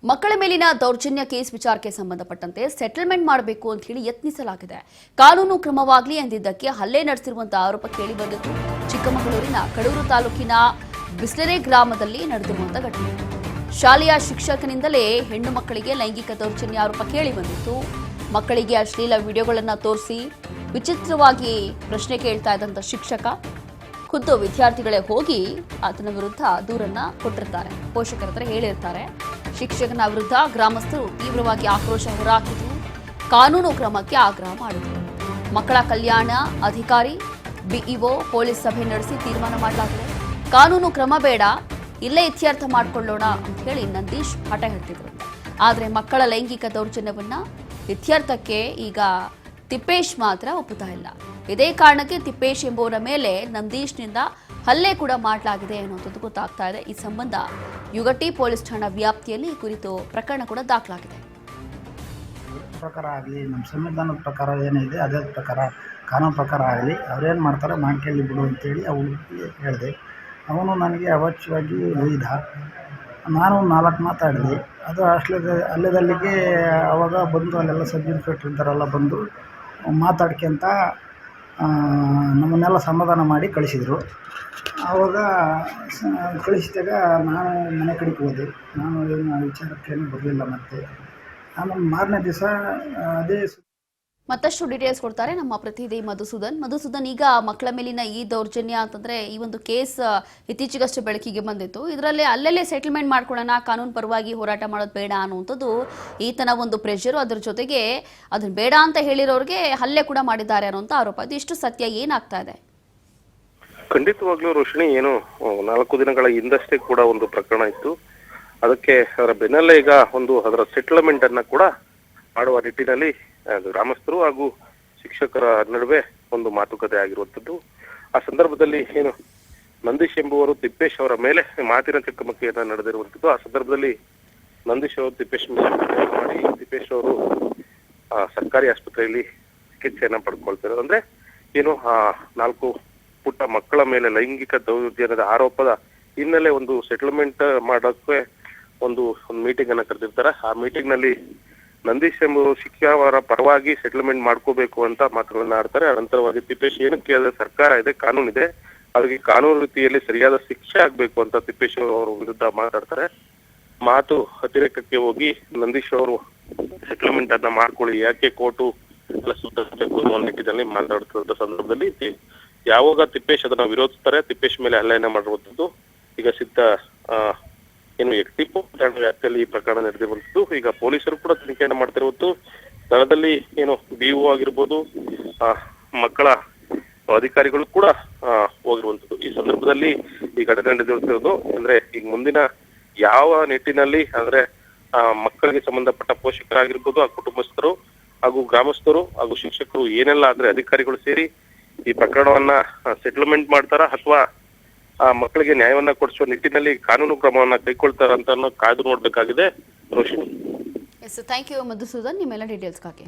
ಮಕ್ಕಳ ಮೇಲಿನ ದೌರ್ಜನ್ಯ ಕೇಸ್ ವಿಚಾರಕ್ಕೆ ಸಂಬಂಧಪಟ್ಟಂತೆ ಸೆಟಲ್ಮೆಂಟ್ ಮಾಡಬೇಕು ಅಂತ ಹೇಳಿ ಯತ್ನಿಸಲಾಗಿದೆ. ಕಾನೂನು ಕ್ರಮವಾಗಲಿ ಎಂದಿದ್ದಕ್ಕೆ ಹಲ್ಲೆ ನಡೆಸಿರುವಂತಹ ಆರೋಪ ಕೇಳಿ ಬಂದಿತ್ತು. ಚಿಕ್ಕಮಗಳೂರಿನ ಕಡೂರು ತಾಲೂಕಿನ ಬಿಸ್ಲೆರೆ ಗ್ರಾಮದಲ್ಲಿ ನಡೆದಿರುವಂತಹ ಘಟನೆ. ಶಾಲೆಯ ಶಿಕ್ಷಕನಿಂದಲೇ ಹೆಣ್ಣು ಮಕ್ಕಳಿಗೆ ಲೈಂಗಿಕ ದೌರ್ಜನ್ಯ ಆರೋಪ ಕೇಳಿ ಬಂದಿತ್ತು. ಮಕ್ಕಳಿಗೆ ಅಶ್ಲೀಲ ವಿಡಿಯೋಗಳನ್ನು ತೋರಿಸಿ ವಿಚಿತ್ರವಾಗಿ ಪ್ರಶ್ನೆ ಕೇಳ್ತಾ ಇದ್ದಂಥ ಶಿಕ್ಷಕ ಖುದ್ದು ವಿದ್ಯಾರ್ಥಿಗಳೇ ಹೋಗಿ ಆತನ ವಿರುದ್ಧ ದೂರನ್ನ ಕೊಟ್ಟಿರ್ತಾರೆ. ಪೋಷಕರ ಹತ್ರ ಹೇಳಿರ್ತಾರೆ. ಶಿಕ್ಷಕನ ವಿರುದ್ಧ ಗ್ರಾಮಸ್ಥರು ತೀವ್ರವಾಗಿ ಆಕ್ರೋಶ ಹೊರಹಾಕಿದ್ರು. ಕಾನೂನು ಕ್ರಮಕ್ಕೆ ಆಗ್ರಹ ಮಾಡಿದರು. ಮಕ್ಕಳ ಕಲ್ಯಾಣ ಅಧಿಕಾರಿ, ಬಿಇಒ, ಪೊಲೀಸ್ ಸಭೆ ನಡೆಸಿ ತೀರ್ಮಾನ ಮಾಡಲಾಗಿದೆ. ಕಾನೂನು ಕ್ರಮ ಬೇಡ, ಇಲ್ಲೇ ಇತ್ಯರ್ಥ ಮಾಡಿಕೊಳ್ಳೋಣ ಅಂತ ಹೇಳಿ ನಂದೀಶ್ ಹಠ ಹಿಡಿದಿದ್ರು. ಆದರೆ ಮಕ್ಕಳ ಲೈಂಗಿಕ ದೌರ್ಜನ್ಯವನ್ನ ಇತ್ಯರ್ಥಕ್ಕೆ ಈಗ ತಿಪ್ಪೇಶ್ ಮಾತ್ರ ಒಪ್ಪುತ್ತಾ ಇಲ್ಲ. ಇದೇ ಕಾರಣಕ್ಕೆ ತಿಪ್ಪೇಶ್ ಎಂಬುವರ ಮೇಲೆ ನಂದೀಶ್ನಿಂದ ಹಲ್ಲೆ ಕೂಡ ಮಾಡಲಾಗಿದೆ ಅನ್ನೋದು ಗೊತ್ತಾಗ್ತಾ ಇದೆ. ಈ ಸಂಬಂಧ ಯುಗಟಿ ಪೊಲೀಸ್ ಠಾಣಾ ವ್ಯಾಪ್ತಿಯಲ್ಲಿ ಈ ಕುರಿತು ಪ್ರಕರಣ ಕೂಡ ದಾಖಲಾಗಿದೆ. ಪ್ರಕಾರ ಆಗಲಿ, ನಮ್ಮ ಸಂವಿಧಾನದ ಪ್ರಕಾರ ಏನಿದೆ ಅದೇ ಪ್ರಕಾರ ಕಾನೂನು ಪ್ರಕಾರ ಆಗಲಿ, ಅವ್ರೇನು ಮಾಡ್ತಾರೆ ಮಾಡ್ಕೊಳ್ಳಿ ಬಿಡು ಅಂತೇಳಿ ಅವ್ರಿಗೆ ಹೇಳಿದೆ. ಅವನು ನನಗೆ ಅವಾಚ್ಯವಾಗಿ ಒಯ್ದ. ನಾನು 4 ಮಾತಾಡಿದೆ. ಅದು ಅಲ್ಲದಲ್ಲಿಗೆ ಅವಾಗ ಬಂದು ಅಲ್ಲೆಲ್ಲ ಸಬ್ ಇನ್ಸ್ಪೆಕ್ಟರ್ ಇದ್ದಾರೆಲ್ಲ ಬಂದು ಮಾತಾಡ್ಕೊಂತ ನಮ್ಮನ್ನೆಲ್ಲ ಸಮಾಧಾನ ಮಾಡಿ ಕಳಿಸಿದರು. ಆವಾಗ ಕಳಿಸಿದಾಗ ನಾನು ಮನೆ ಕಡೆಗೆ ಹೋದೆ. ನಾನು ವಿಚಾರಕ್ಕೇನು ಬರಲಿಲ್ಲ. ಮತ್ತು ಆಮೇಲೆ ಮಾರನೇ ದಿವಸ ಅದೇ ಮತ್ತಷ್ಟು ಡೀಟೇಲ್ಸ್ ಕೊಡ್ತಾರೆ ನಮ್ಮ ಪ್ರತಿನಿಧಿ ಮಧುಸೂದನ್. ಈಗ ಮಕ್ಕಳ ಮೇಲಿನ ಈ ದೌರ್ಜನ್ಯ ಅಂತಂದ್ರೆ ಈ ಒಂದು ಕೇಸ್ ಇತ್ತೀಚೆಗಷ್ಟೇ ಬೆಳಕಿಗೆ ಬಂದಿತ್ತು. ಇದರಲ್ಲಿ ಅಲ್ಲಲ್ಲೇ ಸೆಟಲ್ಮೆಂಟ್ ಮಾಡ್ಕೊಳ್ಳೋಣ, ಕಾನೂನು ಪರವಾಗಿ ಹೋರಾಟ ಮಾಡೋದು ಬೇಡ ಅನ್ನುವಂಥದ್ದು ಈತನ ಒಂದು ಪ್ರೆಷರು. ಅದರ ಜೊತೆಗೆ ಅದನ್ನ ಬೇಡ ಅಂತ ಹೇಳಿರೋರಿಗೆ ಹಲ್ಲೆ ಕೂಡ ಮಾಡಿದ್ದಾರೆ ಅನ್ನೋಂಥ ಆರೋಪ. ಇದು ಎಷ್ಟು ಸತ್ಯ, ಏನಾಗ್ತಾ ಇದೆ? ಖಂಡಿತವಾಗ್ಲೂ ರೋಶಿನಿ, ಏನು 4 ದಿನಗಳ ಹಿಂದಷ್ಟೇ ಕೂಡ ಒಂದು ಪ್ರಕರಣ ಇತ್ತು. ಅದಕ್ಕೆ ಅದರ ಬೆನ್ನಲ್ಲೇ ಈಗ ಅದರ ಸೆಟಲ್ಮೆಂಟ್ ಅನ್ನ ಕೂಡ ಮಾಡುವ ನಿಟ್ಟಿನಲ್ಲಿ ಗ್ರಾಮಸ್ಥರು ಹಾಗೂ ಶಿಕ್ಷಕರ ನಡುವೆ ಒಂದು ಮಾತುಕತೆ ಆಗಿರುವಂತದ್ದು. ಆ ಸಂದರ್ಭದಲ್ಲಿ ಏನು ನಂದೀಶ್ ಎಂಬುವರು ತಿಪ್ಪೇಶ್ ಅವರ ಮೇಲೆ ಮಾತಿನ ಚಕಮಕಿಯನ್ನ ನಡೆದಿರುವಂತದ್ದು. ಆ ಸಂದರ್ಭದಲ್ಲಿ ನಂದೀಶ್ ಅವರು ತಿಪ್ಪೇಶ್ ಮಾಡಿ ತಿಪ್ಪೇಶ್ ಅವರು ಸರ್ಕಾರಿ ಆಸ್ಪತ್ರೆಯಲ್ಲಿ ಚಿಕಿತ್ಸೆಯನ್ನ ಪಡ್ಕೊಳ್ತಾರೆ. ಅಂದ್ರೆ ಏನು 4 ಪುಟ್ಟ ಮಕ್ಕಳ ಮೇಲೆ ಲೈಂಗಿಕ ದೌರ್ಜನ್ಯದ ಆರೋಪದ ಹಿನ್ನೆಲೆ ಒಂದು ಸೆಟಲ್ಮೆಂಟ್ ಮಾಡೋಕ್ಕೆ ಒಂದು ಮೀಟಿಂಗ್ ಅನ್ನ ಕರೆದಿರ್ತಾರೆ. ಆ ಮೀಟಿಂಗ್ ನಲ್ಲಿ ನಂದೀಶ್ ಎಂಬುವರು ಶಿಕ್ಷಕರ ಪರವಾಗಿ ಸೆಟಲ್ಮೆಂಟ್ ಮಾಡ್ಕೋಬೇಕು ಅಂತ ಮಾತುಗಳನ್ನ ಆಡ್ತಾರೆ. ಅನಂತರವಾಗಿ ತಿಪ್ಪೇಶ್ ಏನಕ್ಕೆ ಸರ್ಕಾರ ಇದೆ, ಕಾನೂನಿದೆ, ಅವ್ರಿಗೆ ಕಾನೂನು ರೀತಿಯಲ್ಲಿ ಸರಿಯಾದ ಶಿಕ್ಷೆ ಆಗ್ಬೇಕು ಅಂತ ತಿಪ್ಪೇಶ್ ಅವರ ವಿರುದ್ಧ ಮಾತಾಡ್ತಾರೆ. ಮಾತು ಅತಿರೇಕಕ್ಕೆ ಹೋಗಿ ನಂದೀಶ್ ಅವರು ಸೆಟಲ್ಮೆಂಟ್ ಅನ್ನ ಮಾಡ್ಕೊಳ್ಳಿ, ಯಾಕೆ ಕೋರ್ಟು ಎಲ್ಲ ಸುತ್ತಬೇಕು ಅನ್ನೋ ನಿಟ್ಟಿನಲ್ಲಿ ಮಾತಾಡ್ತಿರೋ ಸಂದರ್ಭದಲ್ಲಿ ಯಾವಾಗ ತಿಪ್ಪೇಶ್ ಅದನ್ನ ವಿರೋಧಿಸ್ತಾರೆ, ತಿಪ್ಪೇಶ್ ಮೇಲೆ ಹಲ್ಲೆಯನ್ನ ಮಾಡಿರುವಂತದ್ದು. ಈಗ ಏನು ಎಕ್ಟಿಪೋ ವ್ಯಾಪ್ತಿಯಲ್ಲಿ ಈ ಪ್ರಕರಣ ನಡೆದಿರುವಂತದ್ದು. ಈಗ ಪೊಲೀಸರು ಕೂಡ ತನಿಖೆಯನ್ನ ಮಾಡ್ತಿರುವಂತದ್ದು. ಸ್ಥಳದಲ್ಲಿ ಏನು ಬಿಇಒ ಆಗಿರ್ಬೋದು, ಮಕ್ಕಳ ಅಧಿಕಾರಿಗಳು ಕೂಡ ಹೋಗಿರುವಂತದ್ದು. ಈ ಸಂದರ್ಭದಲ್ಲಿ ಈ ಘಟನೆ ನಡೆದಿರುತ್ತಿರೋದು ಅಂದ್ರೆ ಈಗ ಮುಂದಿನ ಯಾವ ನಿಟ್ಟಿನಲ್ಲಿ ಅಂದ್ರೆ ಮಕ್ಕಳಿಗೆ ಸಂಬಂಧಪಟ್ಟ ಪೋಷಕರಾಗಿರ್ಬೋದು, ಆ ಕುಟುಂಬಸ್ಥರು ಹಾಗೂ ಗ್ರಾಮಸ್ಥರು ಹಾಗೂ ಶಿಕ್ಷಕರು ಏನೆಲ್ಲ ಅಂದ್ರೆ ಅಧಿಕಾರಿಗಳು ಸೇರಿ ಈ ಪ್ರಕರಣವನ್ನ ಸೆಟಲ್ಮೆಂಟ್ ಮಾಡ್ತಾರ ಅಥವಾ ಮಕ್ಕಳಿಗೆ ನ್ಯಾಯವನ್ನ ಕೊಡಿಸುವ ನಿಟ್ಟಿನಲ್ಲಿ ಕಾನೂನು ಕ್ರಮವನ್ನ ಕೈಗೊಳ್ತಾರ ಅಂತ ಕಾದು ನೋಡ್ಬೇಕಾಗಿದೆ ರೋಶಿನಿ. ಥ್ಯಾಂಕ್ ಯು ಮಧುಸೂದನ್, ನಿಮ್ಮೆಲ್ಲ ಡೀಟೇಲ್ಸ್ಗಾಗಿ.